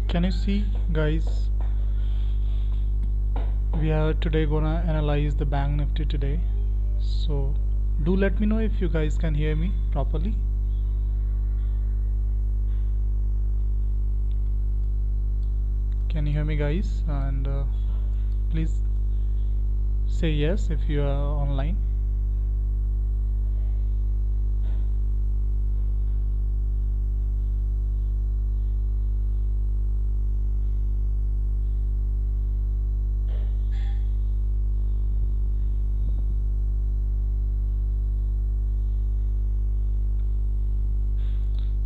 Can you see, guys? We are today gonna analyze the Bank Nifty today. So do let me know if you guys can hear me properly. Can you hear me, guys? And please say yes if you are online.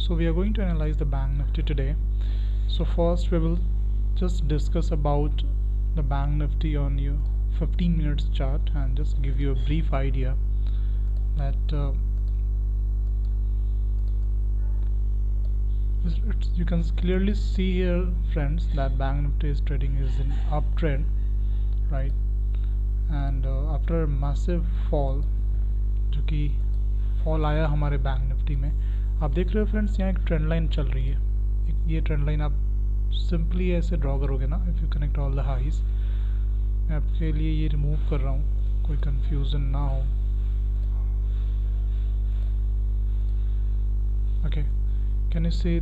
So we are going to analyze the Bank Nifty today. So first we will just discuss about the Bank Nifty on your 15 minutes chart and just give you a brief idea that you can clearly see here, friends, that Bank Nifty is trading is in uptrend, right? And after a massive fall, जो कि fall आया हमारे bank Nifty में, आप देख रहे हो friends, यहाँ एक ट्रेंड लाइन चल रही है. ये ट्रेंड लाइन आप सिंपली ऐसे ड्रॉ करोगे ना, if you connect all the highs. मैं आपके लिए ये रिमूव कर रहा हूँ, कोई कंफ्यूजन ना हो. Okay, can you see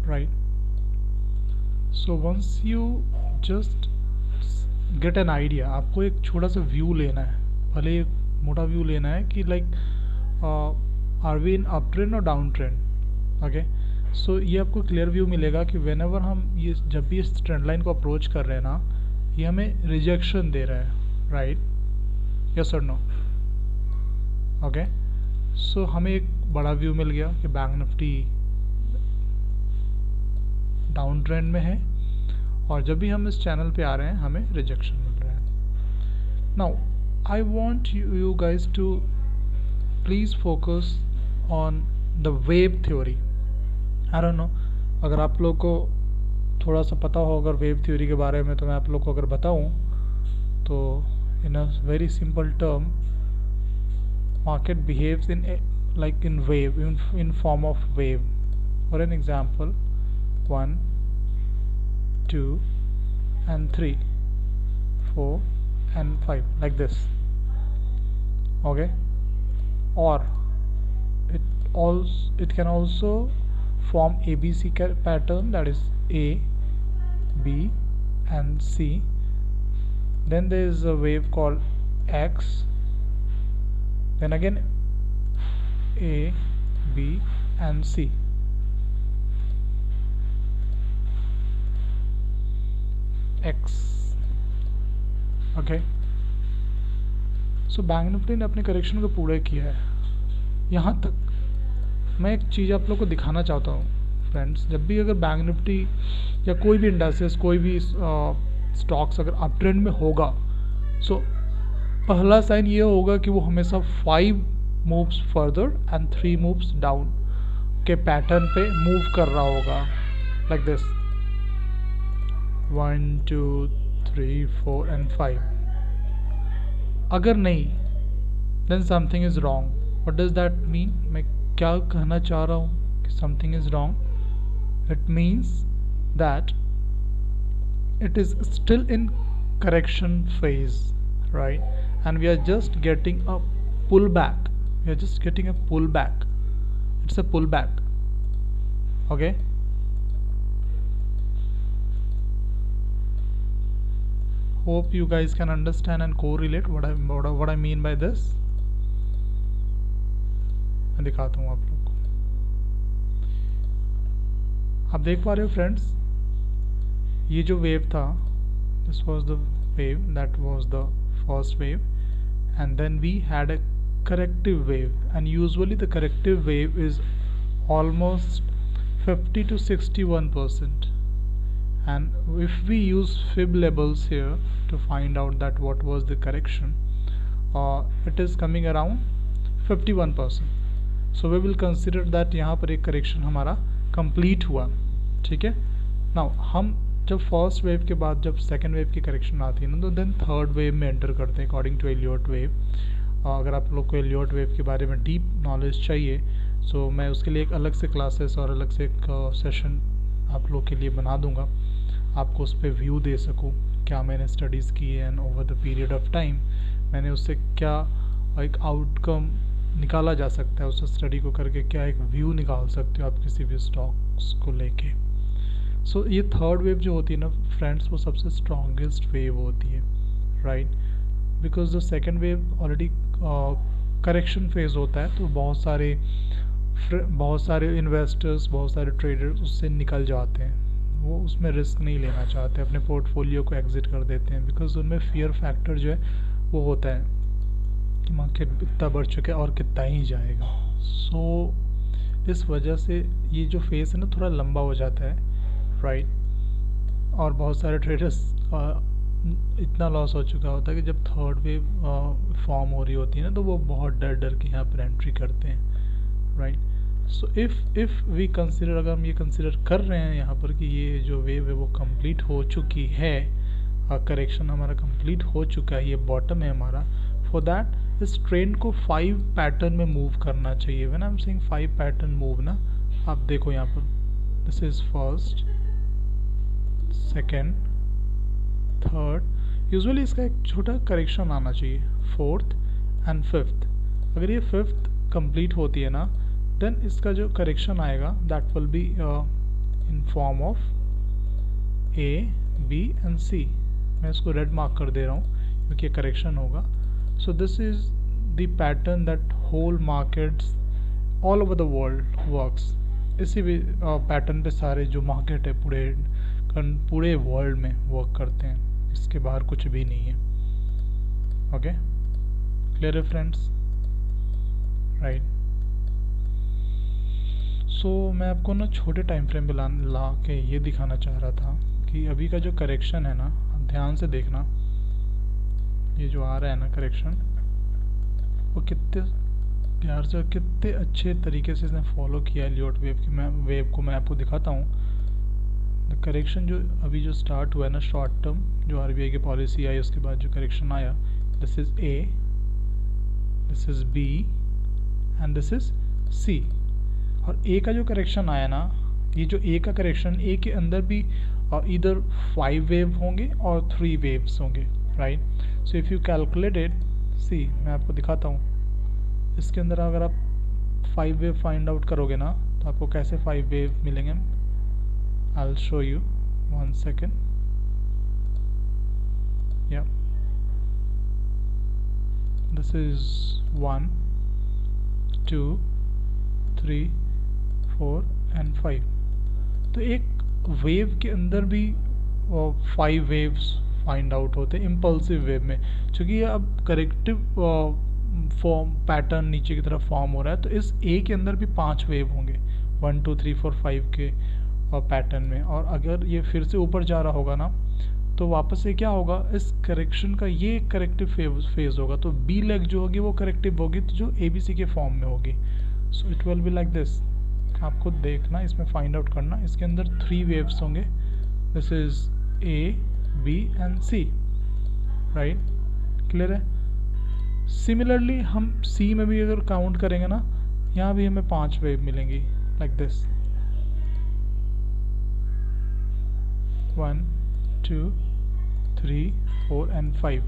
right? So once you just get an idea, आपको एक छोटा सा व्यू लेना है, भले एक मोटा व्यू लेना है कि like are we in up trend और डाउन ट्रेंड. ओके, सो ये आपको क्लियर व्यू मिलेगा कि वेन एवर हम ये जब भी इस ट्रेंड लाइन को अप्रोच कर रहे हैं ना, ये हमें रिजेक्शन दे रहा है, राइट? यस और नो? ओके, सो हमें एक बड़ा व्यू मिल गया कि बैंक निफ्टी डाउन ट्रेंड में है, और जब भी हम इस चैनल पे आ रहे हैं हमें रिजेक्शन मिल रहा है. Now I want you guys to please focus on the wave theory. I don't know, अगर आप लोग को थोड़ा सा पता हो अगर वेव थ्योरी के बारे में, तो मैं आप लोग को अगर बताऊं तो in a very simple term, market behaves in like in wave, in form of wave. For an example, 1 2 and 3 4 and 5 like this. Okay, or it can also form ABC pattern, that is A, B and C. Then there is a wave called X, then again A, B and C. X. Okay, so bank Nifty ने अपने correction को पूरा किया है. यहाँ तक मैं एक चीज़ आप लोग को दिखाना चाहता हूँ फ्रेंड्स, जब भी अगर बैंक निफ्टी या कोई भी इंडस्ट्रीज, कोई भी स्टॉक्स अगर अप ट्रेंड में होगा, सो पहला साइन ये होगा कि वो हमेशा 5 moves further and 3 moves down के पैटर्न पे मूव कर रहा होगा, लाइक दिस. 1 2 3 4 and 5. अगर नहीं, then something is wrong. What does that mean? मैं क्या कहना चाह रहा हूँ कि something is wrong? It means that it is still in correction phase, right? And we are just getting a pullback. We are just getting a pullback. It's a pullback. Okay? Hope you guys can understand and correlate what I mean by this. मैं दिखाता हूँ आप लोग को. आप देख पा रहे हो फ्रेंड्स, ये जो वेव था, this was the wave, that was the first wave, and then we had a corrective wave, and usually the corrective wave is almost 50 to 61%. And if we use fib labels here to find out that what was the correction, it is coming around 51%. So we will consider that यहाँ पर एक correction हमारा complete हुआ. ठीक है. Now हम जब first wave के बाद जब सेकेंड वेव की करेक्शन आती है ना, तो देन थर्ड वेव में एंटर करते हैं अकॉर्डिंग टू एलियट वेव. अगर आप लोग को एलियट वेव के बारे में डीप नॉलेज चाहिए सो मैं उसके लिए एक अलग से क्लासेस और अलग से एक सेशन आप लोग के लिए बना दूंगा, आपको उस पर व्यू दे सकूँ क्या मैंने स्टडीज़ की है and over the period of time मैंने उससे क्या एक आउटकम निकाला जा सकता है, उस स्टडी को करके क्या एक व्यू निकाल सकते हो आप किसी भी स्टॉक्स को लेके। सो ये थर्ड वेव जो होती है ना फ्रेंड्स, वो सबसे स्ट्रॉन्गेस्ट वेव होती है, right, because the second wave already correction phase होता है, तो बहुत सारे इन्वेस्टर्स, बहुत सारे ट्रेडर्स उससे निकल जाते हैं, वो उसमें रिस्क नहीं लेना चाहते, अपने पोर्टफोलियो को एग्जिट कर देते हैं, बिकॉज उनमें फियर फैक्टर जो है वो होता है कि मार्केट इतना बढ़ चुका है और कितना ही जाएगा। सो इस वजह से ये जो फेस है ना थोड़ा लंबा हो जाता है, राइट, और बहुत सारे ट्रेडर्स इतना लॉस हो चुका होता है कि जब थर्ड वेव फॉर्म हो रही होती है ना तो वो बहुत डर डर के यहाँ पर एंट्री करते हैं, right. So if we consider, अगर हम ये कंसिडर कर रहे हैं यहाँ पर कि ये जो वेव है वो कंप्लीट हो चुकी है, करेक्शन हमारा कंप्लीट हो चुका है, ये बॉटम है हमारा, फॉर दैट इस ट्रेंड को 5 पैटर्न में मूव करना चाहिए। When I am saying 5 pattern move ना, आप देखो यहाँ पर this is first, second, third, usually इसका एक छोटा करेक्शन आना चाहिए, फोर्थ एंड फिफ्थ। अगर ये फिफ्थ कंप्लीट होती है ना देन इसका जो करेक्शन आएगा that will be in form of a, B and c. मैं इसको रेड मार्क कर दे रहा हूँ क्योंकि ये करेक्शन होगा। So this is the pattern that whole markets all over the world works. इसी भी पैटर्न पे सारे जो मार्केट है पूरे वर्ल्ड में वर्क करते हैं, इसके बाहर कुछ भी नहीं है। ओके, क्लियर है फ्रेंड्स, राइट। सो मैं आपको ना छोटे टाइम फ्रेम पे ला के ये दिखाना चाह रहा था कि अभी का जो करेक्शन है ना, आप ध्यान से देखना, ये जो आ रहा है ना करेक्शन, वो कितने प्यार से और कितने अच्छे तरीके से इसने फॉलो किया है एलियट वेव को मैं आपको दिखाता हूँ। द करेक्शन जो अभी जो स्टार्ट हुआ है ना शॉर्ट टर्म, जो आरबीआई की पॉलिसी आई उसके बाद जो करेक्शन आया, this is A, this is B and this is C. और ए का जो करेक्शन आया ना, ये जो ए का करेक्शन, ए के अंदर भी इधर 5 वेव होंगे और 3 वेव्स होंगे, right. So if you calculate it, see मैं आपको दिखाता हूँ, इसके अंदर अगर आप 5 वेव फाइंड आउट करोगे ना तो आपको कैसे 5 वेव मिलेंगे, I will show you, 1 second. या दिस इज 1, 2, 3, 4 एंड 5। तो एक वेव के अंदर भी 5 वेव्स फाइंड आउट होते हैं इम्पल्सिव वेव में, क्योंकि ये अब करेक्टिव फॉर्म पैटर्न नीचे की तरफ फॉर्म हो रहा है, तो इस ए के अंदर भी 5 वेव होंगे 1, 2, 3, 4, 5 के पैटर्न में। और अगर ये फिर से ऊपर जा रहा होगा ना तो वापस से क्या होगा, इस करेक्शन का ये करेक्टिव फेज होगा, तो बी लेग जो होगी वो करेक्टिव होगी, तो जो ए बी सी के फॉर्म में होगी। So it will be like this. आपको देखना, इसमें फाइंड आउट करना, इसके अंदर 3 वेव्स होंगे, this is A, B and C, right, clear है। सिमिलरली हम सी में भी अगर काउंट करेंगे ना, यहाँ भी हमें 5 वेव मिलेंगी लाइक दिस, 1, 2, 3, 4 एंड 5।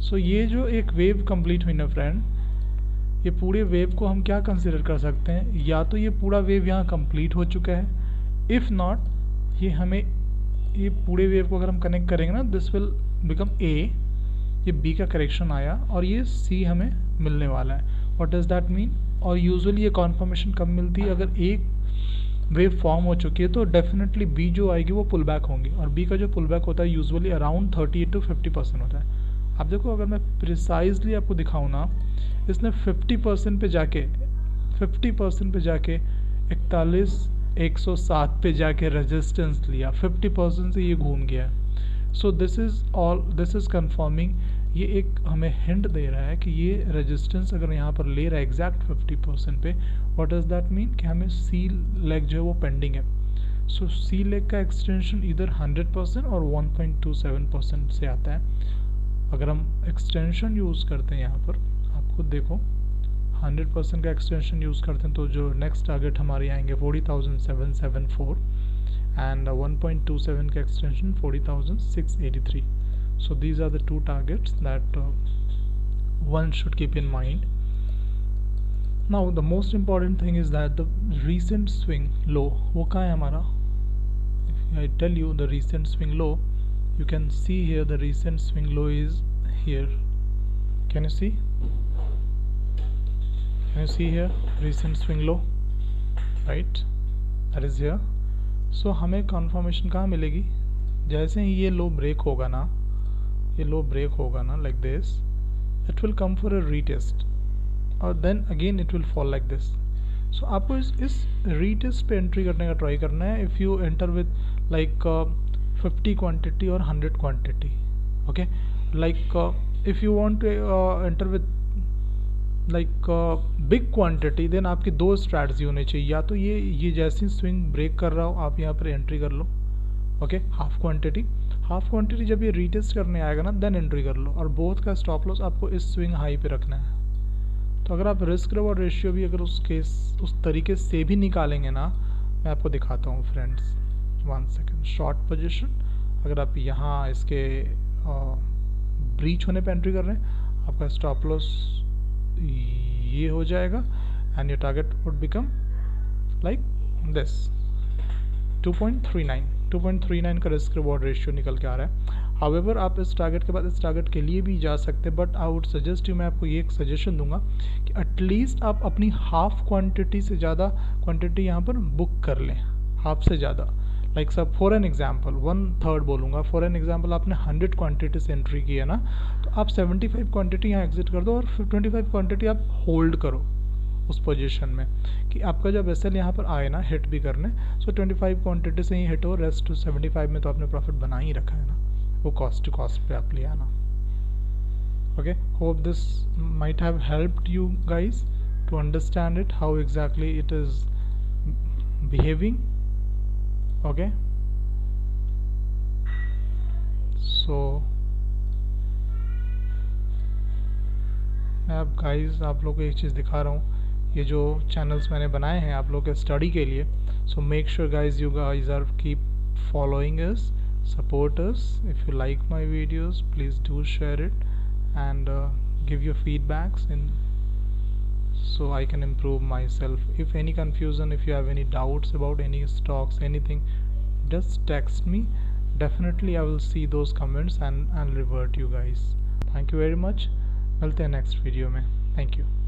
सो ये जो एक वेव कंप्लीट हुई ना फ्रेंड, ये पूरे वेव को हम क्या कंसिडर कर सकते हैं, या तो ये पूरा वेव यहाँ कंप्लीट हो चुका है, इफ़ नॉट ये हमें ये पूरे वेव को अगर हम कनेक्ट करेंगे ना, दिस विल बिकम ए, ये बी का करेक्शन आया और ये सी हमें मिलने वाला है। What does that mean? और यूजुअली ये कॉन्फर्मेशन कब मिलती है, अगर एक वेव फॉर्म हो चुकी है तो डेफिनेटली बी जो आएगी वो पुल बैक होंगी, और बी का जो पुल बैक होता है यूजुअली अराउंड 38 to 50% होता है। आप देखो, अगर मैं प्रिसाइजली आपको दिखाऊँ ना, इसने 50% पे जाके 41,107 पे जाके रेजिस्टेंस लिया, 50% से ये घूम गया। सो दिस इज़ कंफर्मिंग, ये एक हमें हिंट दे रहा है कि ये रेजिस्टेंस अगर यहाँ पर ले रहा है एग्जैक्ट 50% पे, व्हाट डज दैट मीन कि हमें सी लेग जो है वो पेंडिंग है। सो सी लेग का एक्सटेंशन इधर 100% और 1.27% से आता है। अगर हम एक्सटेंशन यूज़ करते हैं यहाँ पर, आप खुद देखो 100% का एक्सटेंशन यूज़ करते हैं तो जो नेक्स्ट टारगेट हमारे आएंगे 40,774 एंड 1.27 का extension 40,683. So these are the two targets that one should keep in mind. Now the most important thing is that the recent swing low वो कहाँ है हमारा? If I tell you the recent swing low, you can see here the recent swing low is here. Can you see? Can you see here recent swing low? Right? That is here. So हमें confirmation कहाँ मिलेगी? जैसे ही ये लो break होगा ना, ये लो break होगा ना like this, it will come for a retest और then again it will fall like this. So आपको इस retest पे एंट्री करने का ट्राई करना है if you enter with like 50 quantity or 100 quantity. Okay, like if you want to enter with like big quantity then आपकी दो strategy होनी चाहिए. या तो ये जैसे स्विंग ब्रेक कर रहा हो आप यहाँ पर एंट्री कर लो. ओके, हाफ क्वांटिटी जब ये रीटेस्ट करने आएगा ना देन एंट्री कर लो, और बोथ का स्टॉप लॉस आपको इस स्विंग हाई पे रखना है. तो अगर आप रिस्क रिवॉर्ड रेशियो भी अगर उस तरीके से भी निकालेंगे ना, मैं आपको दिखाता हूँ फ्रेंड्स. 1 सेकेंड. शॉर्ट पोजीशन अगर आप यहाँ इसके ब्रीच होने पे एंट्री कर रहे हैं, आपका स्टॉप लॉस ये हो जाएगा and your target would become like this 2.39 का रिस्क रिवॉर्ड रेशियो निकल के आ रहा है. हाउएवर आप इस टारगेट के बाद इस टारगेट के लिए भी जा सकते हैं, but I would suggest you, मैं आपको ये एक सजेशन दूंगा कि एटलीस्ट आप अपनी हाफ क्वांटिटी से ज़्यादा क्वांटिटी यहाँ पर बुक कर लें. हाफ से ज़्यादा लाइक सब फॉर एन एग्जांपल 1/3 बोलूँगा. फॉर एन एग्जांपल आपने 100 क्वांटिटी से एंट्री की है ना, तो आप 75 क्वांटिटी यहाँ एग्जिट कर दो और 25 क्वांटिटी आप होल्ड करो उस पोजीशन में कि आपका जब एसएल यहाँ पर आए ना हिट भी करने, सो 25 क्वांटिटी से ही हिट हो, रेस्ट टू 75 में तो आपने प्रॉफिट बना ही रखा है ना, वो कॉस्ट टू कॉस्ट पे आप ले आना. Okay, hope this might have helped you guys to understand it how exactly it is behaving. Okay, so मैं अब गाइज आप लोग को एक चीज़ दिखा रहा हूँ. ये जो चैनल्स मैंने बनाए हैं आप लोग के स्टडी के लिए, so make sure guys you guys are keep following us, support us. If you like my videos, please do share it and give your feedbacks so I can improve myself. If any confusion, if you have any doubts about any stocks, anything, just text me. Definitely I will see those comments and I'll revert you guys. Thank you very much. मिलते हैं next video में. Thank you.